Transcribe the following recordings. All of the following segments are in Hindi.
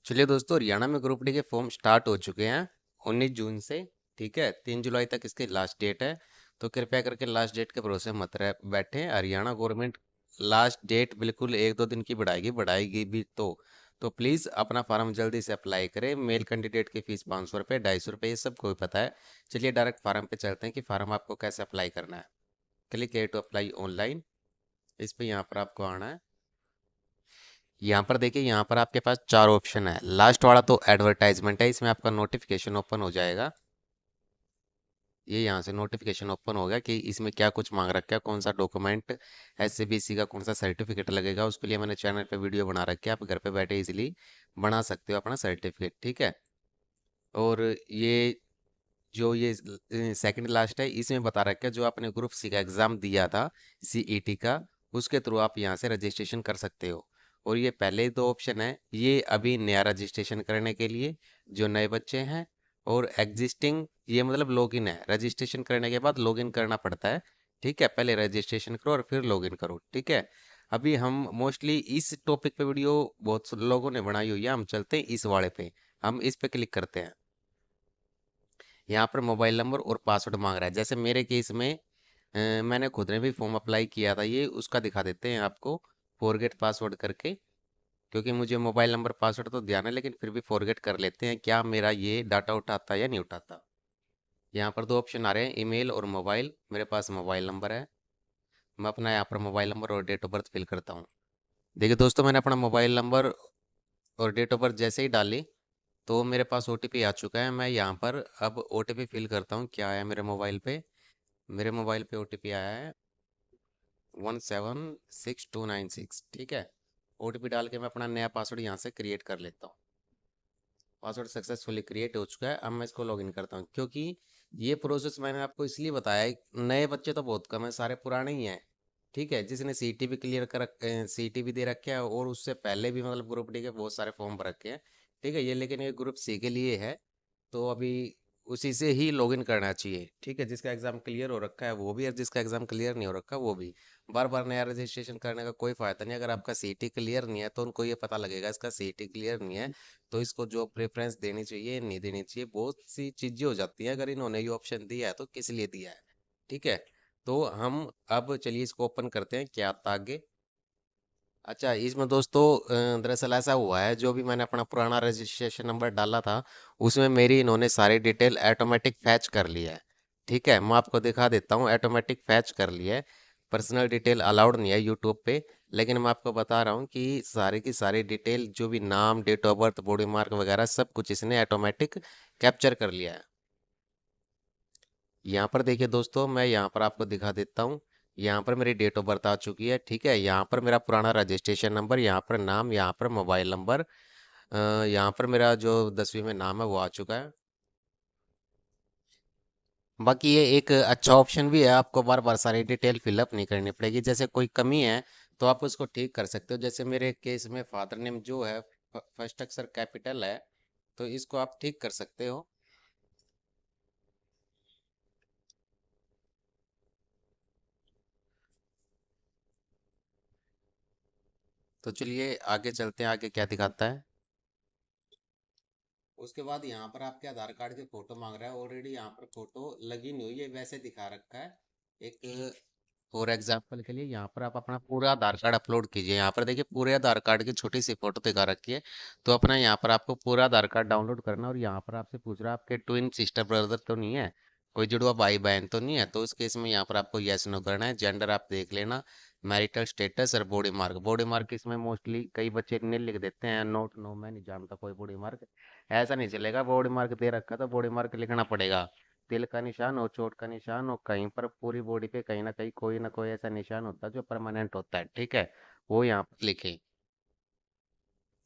चलिए दोस्तों, हरियाणा में ग्रुप डी के फॉर्म स्टार्ट हो चुके हैं 19 जून से। ठीक है, 3 जुलाई तक इसकी लास्ट डेट है। तो कृपया करके लास्ट डेट के भरोसे मत रह बैठे। हरियाणा गवर्नमेंट लास्ट डेट बिल्कुल 1-2 दिन की बढ़ाएगी भी तो प्लीज़ अपना फार्म जल्दी से अप्लाई करें। मेल कैंडिडेट की फ़ीस 500 रुपये, 250 रुपये, ये सबको भी पता है। चलिए डायरेक्ट फार्म पे चलते हैं कि फार्म आपको कैसे अप्लाई करना है। क्लिक है टू अप्लाई ऑनलाइन। इस पे यहाँ पर आपको आना है। यहाँ पर देखिए, यहाँ पर आपके पास 4 ऑप्शन है। लास्ट वाला तो एडवर्टाइजमेंट है, इसमें आपका नोटिफिकेशन ओपन हो जाएगा। ये यहाँ से नोटिफिकेशन ओपन हो गया कि इसमें क्या कुछ मांग रखा है, कौन सा डॉक्यूमेंट, एससीबीसी का कौन सा सर्टिफिकेट लगेगा। उसके लिए मैंने चैनल पे वीडियो बना रखी है, आप घर पे बैठे इजीली बना सकते हो अपना सर्टिफिकेट। ठीक है, और ये जो ये सेकंड लास्ट है, इसमें बता रखा है जो आपने ग्रुप सी का एग्ज़ाम दिया था, सीईटी का, उसके थ्रू आप यहाँ से रजिस्ट्रेशन कर सकते हो। और ये पहले दो ऑप्शन है, ये अभी नया रजिस्ट्रेशन करने के लिए जो नए बच्चे हैं। और एग्जिस्टिंग, ये मतलब लॉगिन है, रजिस्ट्रेशन करने के बाद लॉगिन करना पड़ता है। ठीक है, पहले रजिस्ट्रेशन करो और फिर लॉगिन करो। ठीक है, अभी हम मोस्टली इस टॉपिक पे वीडियो बहुत लोगों ने बनाई हुई है, हम चलते हैं इस वाले पे। हम इस पे क्लिक करते हैं। यहाँ पर मोबाइल नंबर और पासवर्ड मांग रहा है। जैसे मेरे केस में मैंने खुद ने भी फॉर्म अप्लाई किया था, ये उसका दिखा देते हैं आपको, फॉरगेट पासवर्ड करके। क्योंकि मुझे मोबाइल नंबर पासवर्ड तो ध्यान है, लेकिन फिर भी फॉरगेट कर लेते हैं, क्या मेरा ये डाटा उठाता है या नहीं उठाता। यहाँ पर दो ऑप्शन आ रहे हैं, ईमेल और मोबाइल। मेरे पास मोबाइल नंबर है, मैं अपना यहाँ पर मोबाइल नंबर और डेट ऑफ बर्थ फिल करता हूँ। देखिए दोस्तों, मैंने अपना मोबाइल नंबर और डेट ऑफ बर्थ जैसे ही डाली तो मेरे पास ओटीपी आ चुका है। मैं यहाँ पर अब ओटीपी फिल करता हूँ, क्या आया मेरे मोबाइल पे। मेरे मोबाइल पे ओटीपी आया है 176296। ठीक है, ओटीपी डाल के मैं अपना नया पासवर्ड यहाँ से क्रिएट कर लेता हूँ। पासवर्ड सक्सेसफुली क्रिएट हो चुका है। अब मैं इसको लॉगिन करता हूँ, क्योंकि ये प्रोसेस मैंने आपको इसलिए बताया है, नए बच्चे तो बहुत कम है, सारे पुराने ही हैं। ठीक है, जिसने सीटी भी क्लियर कर सीटी भी दे रखे है, और उससे पहले भी मतलब ग्रुप डी के बहुत सारे फॉर्म भर रखे हैं। ठीक है, ये लेकिन ये ग्रुप सी के लिए है, तो अभी उसी से ही लॉगिन करना चाहिए। ठीक है, जिसका एग्ज़ाम क्लियर हो रखा है वो भी, और जिसका एग्ज़ाम क्लियर नहीं हो रखा वो भी। बार बार नया रजिस्ट्रेशन करने का कोई फ़ायदा नहीं। अगर आपका सीईटी क्लियर नहीं है तो उनको ये पता लगेगा इसका सीईटी क्लियर नहीं है, तो इसको जो प्रेफरेंस देनी चाहिए नहीं देनी चाहिए, बहुत सी चीज़ें हो जाती हैं। अगर इन्होंने ये ऑप्शन दिया है तो किस लिए दिया है। ठीक है, तो हम अब चलिए इसको ओपन करते हैं, क्या आता आगे। अच्छा, इसमें दोस्तों दरअसल ऐसा हुआ है, जो भी मैंने अपना पुराना रजिस्ट्रेशन नंबर डाला था उसमें मेरी इन्होंने सारी डिटेल ऑटोमेटिक फैच कर लिया है। ठीक है, मैं आपको दिखा देता हूँ, ऑटोमेटिक फैच कर लिया है। पर्सनल डिटेल अलाउड नहीं है यूट्यूब पे, लेकिन मैं आपको बता रहा हूँ कि सारी की सारी डिटेल, जो भी नाम, date of birth, body mark वगैरह सब कुछ इसने ऑटोमेटिक कैप्चर कर लिया है। यहाँ पर देखिए दोस्तों, मैं यहाँ पर आपको दिखा देता हूँ। यहाँ पर मेरी डेट ऑफ बर्थ आ चुकी है। ठीक है, यहाँ पर मेरा पुराना रजिस्ट्रेशन नंबर, यहाँ पर नाम, यहाँ पर मोबाइल नंबर, यहाँ पर मेरा जो 10वीं में नाम है वो आ चुका है। बाकी ये एक अच्छा ऑप्शन भी है, आपको बार बार सारी डिटेल फिलअप नहीं करनी पड़ेगी। जैसे कोई कमी है तो आप उसको ठीक कर सकते हो। जैसे मेरे केस में फादर नेम जो है फर्स्ट अक्षर कैपिटल है, तो इसको आप ठीक कर सकते हो। तो चलिए आगे चलते हैं, आगे क्या दिखाता है। उसके बाद यहाँ पर आपके आधार कार्ड की फोटो मांग रहा है। ऑलरेडी यहाँ पर फोटो लगी नहीं हुई है, वैसे दिखा रखा है। एक फॉर एग्जाम्पल के लिए यहाँ पर आप अपना पूरा आधार कार्ड अपलोड कीजिए। यहाँ पर देखिए, पूरे आधार कार्ड की छोटी सी फोटो दिखा रखी है। तो अपना यहाँ पर आपको पूरा आधार कार्ड डाउनलोड करना है, और यहाँ पर आपसे पूछ रहा है आपके ट्विन सिस्टर ब्रदर तो नहीं है, कोई जुड़वा भाई बहन तो नहीं है। तो इस केस में यहाँ पर आपको यस नो करना है। जेंडर आप देख लेना, मैरिटल स्टेटस, और बॉडी मार्क। बॉडी मार्क इसमें मोस्टली कई बच्चे नहीं लिख देते हैं, नोट नो, मैं नहीं जानता कोई बॉडी मार्क। ऐसा नहीं चलेगा, बॉडी मार्क दे रखा तो बॉडी मार्क लिखना पड़ेगा। तिल का निशान हो, चोट का निशान हो, कहीं पर पूरी बॉडी पे कहीं ना कहीं कोई ना कोई ऐसा निशान होता है जो परमानेंट होता है। ठीक है, वो यहाँ पर लिखें।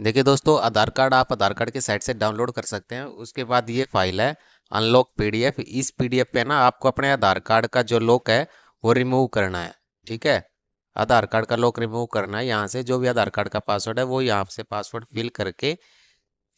देखिए दोस्तों, आधार कार्ड आप आधार कार्ड के साइट से डाउनलोड कर सकते हैं। उसके बाद ये फाइल है अनलॉक पीडीएफ। इस पीडीएफ पे ना आपको अपने आधार कार्ड का जो लॉक है वो रिमूव करना है। ठीक है, आधार कार्ड का लॉक रिमूव करना है। यहाँ से जो भी आधार कार्ड का पासवर्ड है वो यहाँ से पासवर्ड फिल करके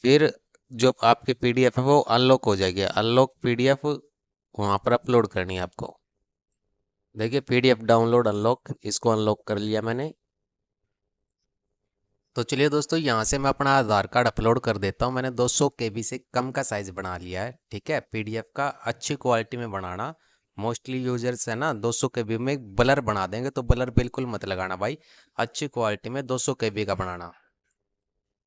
फिर जो आपकी पीडीएफ है वो अनलॉक हो जाएगी। अनलॉक पीडीएफ वहाँ पर अपलोड करनी है आपको। देखिए, पीडीएफ डाउनलोड अनलॉक, इसको अनलॉक कर लिया मैंने। तो चलिए दोस्तों, यहाँ से मैं अपना आधार कार्ड अपलोड कर देता हूँ। मैंने 200 KB से कम का साइज़ बना लिया है, ठीक है। PDF का अच्छी क्वालिटी में बनाना। मोस्टली यूजर्स है ना 200 KB में ब्लर बना देंगे, तो ब्लर बिल्कुल मत लगाना भाई। अच्छी क्वालिटी में 200 KB का बनाना।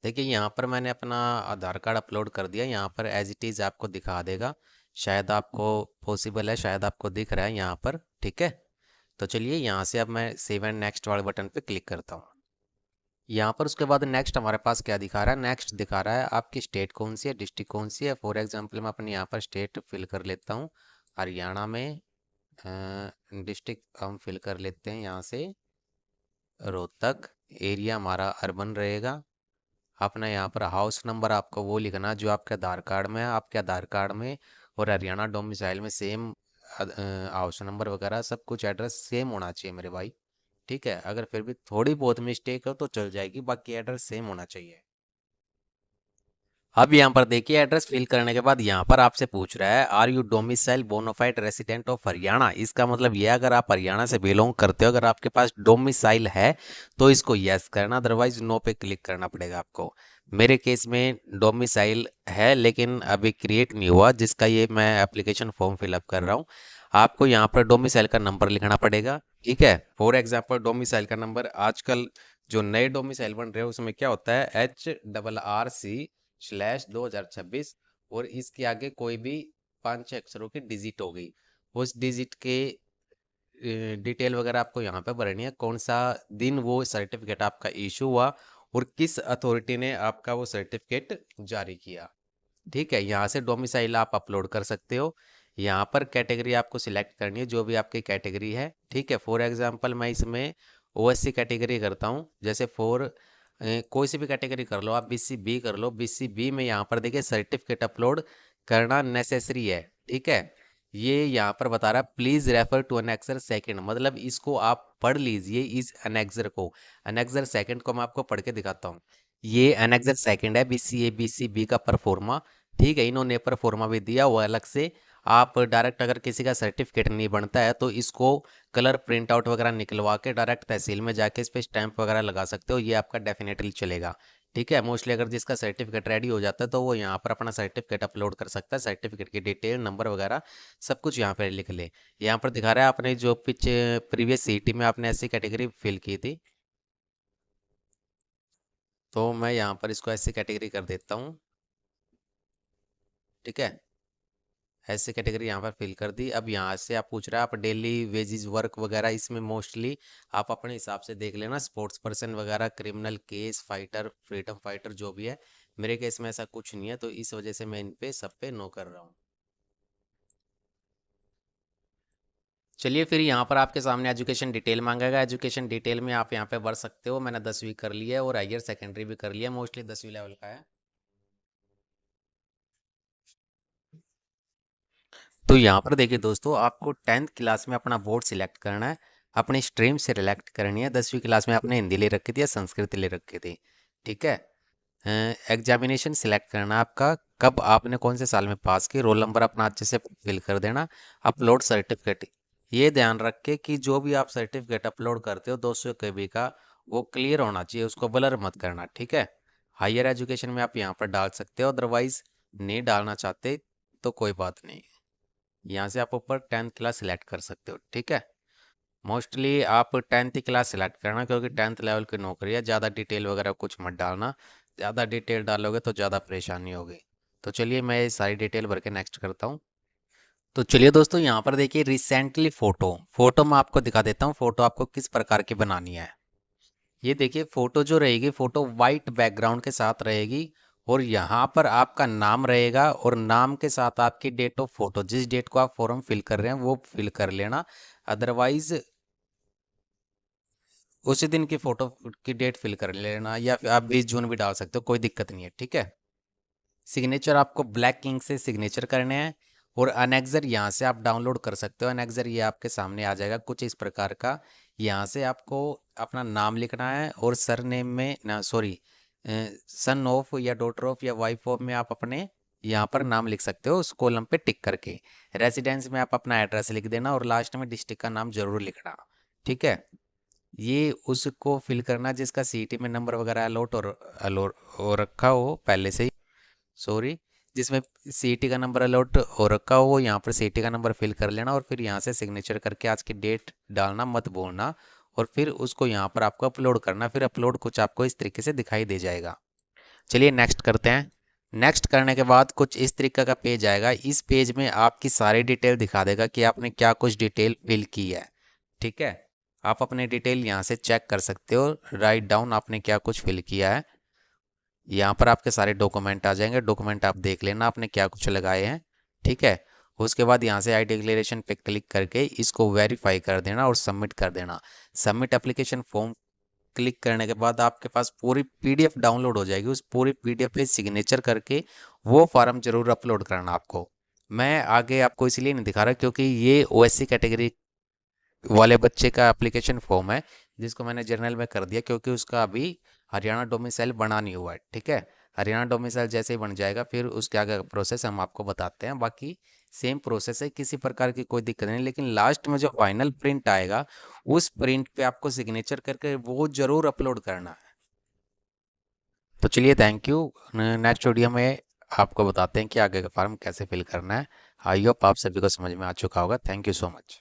देखिए यहाँ पर मैंने अपना आधार कार्ड अपलोड कर दिया। यहाँ पर एज इट इज़ आपको दिखा देगा। शायद आपको पॉसिबल है, शायद आपको दिख रहा है यहाँ पर, ठीक है। तो चलिए यहाँ से अब मैं सेव एंड नेक्स्ट वाले बटन पे क्लिक करता हूँ। यहाँ पर उसके बाद नेक्स्ट हमारे पास क्या दिखा रहा है, नेक्स्ट दिखा रहा है आपकी स्टेट कौन सी है, डिस्ट्रिक्ट कौन सी है। फॉर एग्जांपल मैं अपने यहाँ पर स्टेट फिल कर लेता हूँ हरियाणा में। डिस्ट्रिक्ट हम फिल कर लेते हैं यहाँ से रोहतक। एरिया हमारा अर्बन रहेगा। अपना यहाँ पर हाउस नंबर आपको वो लिखना जो आपके आधार कार्ड में है। आपके आधार कार्ड में और हरियाणा डोमिसाइल में सेम हाउस नंबर वगैरह सब कुछ एड्रेस सेम होना चाहिए मेरे भाई, ठीक है। अगर फिर भी थोड़ी बहुत मिस्टेक हो तो चल जाएगी, बाकी एड्रेस सेम होना चाहिए। अब यहाँ पर देखिए एड्रेस फिल करने के बाद यहाँ पर आपसे पूछ रहा है are you domicile bona fide resident of Haryana. इसका मतलब ये अगर आप हरियाणा से बिलोंग करते हो, अगर आपके पास डोमिसाइल है तो इसको यस करना, अदरवाइज नो पे क्लिक करना पड़ेगा आपको। मेरे केस में डोमिसाइल है लेकिन अभी क्रिएट नहीं हुआ, जिसका ये मैं एप्लीकेशन फॉर्म फिलअप कर रहा हूँ। आपको यहाँ पर डोमिसाइल का नंबर लिखना पड़ेगा, ठीक है। फॉर एग्जाम्पल डोमिसाइल का नंबर आजकल जो नए डोमिसाइल बन रहे हैं उसमें क्या होता है HRRC/2026 और इसके आगे कोई भी 5-6 अक्षरों की डिजिट हो गई। उस डिजिट के डिटेल वगैरह आपको यहाँ पे भरनी है, कौन सा दिन वो सर्टिफिकेट आपका इशू हुआ और किस अथॉरिटी ने आपका वो सर्टिफिकेट जारी किया, ठीक है। यहाँ से डोमिसाइल आप अपलोड कर सकते हो। यहाँ पर कैटेगरी आपको सिलेक्ट करनी है जो भी आपकी कैटेगरी है, ठीक है। फॉर एग्जांपल मैं इसमें OSC कैटेगरी करता हूँ। जैसे कोई सी भी कैटेगरी कर लो आप, BC-B कर लो। BC-B में यहाँ पर देखिए सर्टिफिकेट अपलोड करना नेसेसरी है, ठीक है। ये यहाँ पर बता रहा है please refer to annexure second, मतलब इसको आप पढ़ लीजिए इस अनेक्सर को। अनेक्सर सेकंड को मैं आपको पढ़ के दिखाता हूँ। ये अनेक्सर सेकंड है BC-A BC-B का परफॉर्मा, ठीक है। इन्होंने परफॉर्मा भी दिया हुआ अलग से। आप डायरेक्ट अगर किसी का सर्टिफिकेट नहीं बनता है तो इसको कलर प्रिंट आउट वगैरह निकलवा के डायरेक्ट तहसील में जाके इस पर स्टैंप वगैरह लगा सकते हो, ये आपका डेफिनेटली चलेगा, ठीक है। मोस्टली अगर जिसका सर्टिफिकेट रेडी हो जाता है तो वो यहाँ पर अपना सर्टिफिकेट अपलोड कर सकता है। सर्टिफिकेट की डिटेल नंबर वगैरह सब कुछ यहाँ पर लिख ले। यहाँ पर दिखा रहा है आपने जो प्रीवियस CT में आपने ऐसी कैटेगरी फिल की थी, तो मैं यहाँ पर इसको ऐसी कैटेगरी कर देता हूँ, ठीक है। ऐसे कैटेगरी यहाँ पर फिल कर दी। अब यहाँ से आप पूछ रहे हैं आप डेली वेजेस वर्क वगैरह, इसमें मोस्टली आप अपने हिसाब से देख लेना। स्पोर्ट्स पर्सन वगैरह, criminal case, fighter, freedom fighter जो भी है। मेरे केस में ऐसा कुछ नहीं है तो इस वजह से मैं इन पे सब पे नो कर रहा हूँ। चलिए फिर यहाँ पर आपके सामने एजुकेशन डिटेल मांगेगा। एजुकेशन डिटेल में आप यहाँ पे भर सकते हो। मैंने 10वीं कर ली है और हायर सेकेंडरी भी कर लिया, मोस्टली 10वीं लेवल का है। तो यहाँ पर देखिए दोस्तों, आपको 10th क्लास में अपना बोर्ड सिलेक्ट करना है। अपनी स्ट्रीम से सिलेक्ट करनी है। 10वीं क्लास में आपने हिंदी ले रखी थी या संस्कृत ले रखी थी, ठीक है। एग्जामिनेशन सिलेक्ट करना है आपका, कब आपने कौन से साल में पास की। रोल नंबर अपना अच्छे से फिल कर देना। अपलोड सर्टिफिकेट, ये ध्यान रख के कि जो भी आप सर्टिफिकेट अपलोड करते हो 200 KB का, वो क्लियर होना चाहिए, उसको ब्लर मत करना, ठीक है। हायर एजुकेशन में आप यहाँ पर डाल सकते हो, अदरवाइज नहीं डालना चाहते तो कोई बात नहीं। यहाँ से आप ऊपर 10th क्लास सिलेक्ट कर सकते हो, ठीक है। मोस्टली आप 10th क्लास सिलेक्ट करना, क्योंकि 10th लेवल की नौकरी है। ज़्यादा डिटेल वगैरह कुछ मत डालना, ज़्यादा डिटेल डालोगे तो ज़्यादा परेशानी होगी। तो चलिए मैं ये सारी डिटेल भर के नेक्स्ट करता हूँ। तो चलिए दोस्तों, यहाँ पर देखिए रिसेंटली फ़ोटो, फ़ोटो मैं आपको दिखा देता हूँ फ़ोटो आपको किस प्रकार की बनानी है। ये देखिए फ़ोटो जो रहेगी, फ़ोटो वाइट बैकग्राउंड के साथ रहेगी और यहाँ पर आपका नाम रहेगा और नाम के साथ आपकी डेट ऑफ फोटो, जिस डेट को आप फॉर्म फिल कर रहे हैं वो फिल कर लेना। अदरवाइज उसी दिन की फ़ोटो की डेट फिल कर लेना, या फिर आप 20 जून भी डाल सकते हो, कोई दिक्कत नहीं है, ठीक है। सिग्नेचर आपको ब्लैक इंक से सिग्नेचर करने हैं और अनेक्सर यहाँ से आप डाउनलोड कर सकते हो। अनेक्सर ये आपके सामने आ जाएगा कुछ इस प्रकार का। यहाँ से आपको अपना नाम लिखना है और सर नेम में ना, सॉरी, सन ऑफ या डॉटर ऑफ या वाइफ ऑफ में आप अपने यहाँ पर नाम लिख सकते हो, उस कॉलम पे टिक करके। रेसिडेंस में आप अपना एड्रेस लिख देना और लास्ट में डिस्ट्रिक्ट का नाम जरूर लिखना, ठीक है। ये उसको फिल करना जिसका सीईटी में नंबर वगैरह अलॉट हो रखा हो पहले से ही, सॉरी, जिसमें सीईटी का नंबर अलॉट हो रखा हो वो यहाँ पर सीईटी का नंबर फिल कर लेना और फिर यहाँ से सिग्नेचर करके आज की डेट डालना मत भूलना, और फिर उसको यहाँ पर आपको अपलोड करना। फिर अपलोड कुछ आपको इस तरीके से दिखाई दे जाएगा। चलिए नेक्स्ट करते हैं। नेक्स्ट करने के बाद कुछ इस तरीके का पेज आएगा। इस पेज में आपकी सारी डिटेल दिखा देगा कि आपने क्या कुछ डिटेल फिल की है। ठीक है, आप अपने डिटेल यहाँ से चेक कर सकते हो, राइट डाउन आपने क्या कुछ फिल किया है। यहाँ पर आपके सारे डॉक्यूमेंट आ जाएंगे, डॉक्यूमेंट आप देख लेना आपने क्या कुछ लगाए हैं। ठीक है, उसके बाद यहाँ से आई डिक्लेरेशन पे क्लिक करके इसको वेरीफाई कर देना और सबमिट कर देना। सबमिट एप्लीकेशन फॉर्म क्लिक करने के बाद आपके पास पूरी पीडीएफ डाउनलोड हो जाएगी। उस पूरी पीडीएफ पे सिग्नेचर करके वो फॉर्म जरूर अपलोड करना आपको। मैं आगे आपको इसलिए नहीं दिखा रहा क्योंकि ये ओएससी कैटेगरी वाले बच्चे का एप्लीकेशन फॉर्म है, जिसको मैंने जनरल में कर दिया क्योंकि उसका अभी हरियाणा डोमिसाइल बना नहीं हुआ है। ठीक है, हरियाणा डोमिसाइल जैसे ही बन जाएगा फिर उसके आगे का प्रोसेस हम आपको बताते हैं। बाकी सेम प्रोसेस है, किसी प्रकार की कोई दिक्कत नहीं, लेकिन लास्ट में जो फाइनल प्रिंट आएगा उस प्रिंट पे आपको सिग्नेचर करके वो जरूर अपलोड करना है। तो चलिए, थैंक यू। नेक्स्ट वीडियो में आपको बताते हैं कि आगे का फॉर्म कैसे फिल करना है। आई होप आप सभी को समझ में आ चुका होगा। Thank you so much.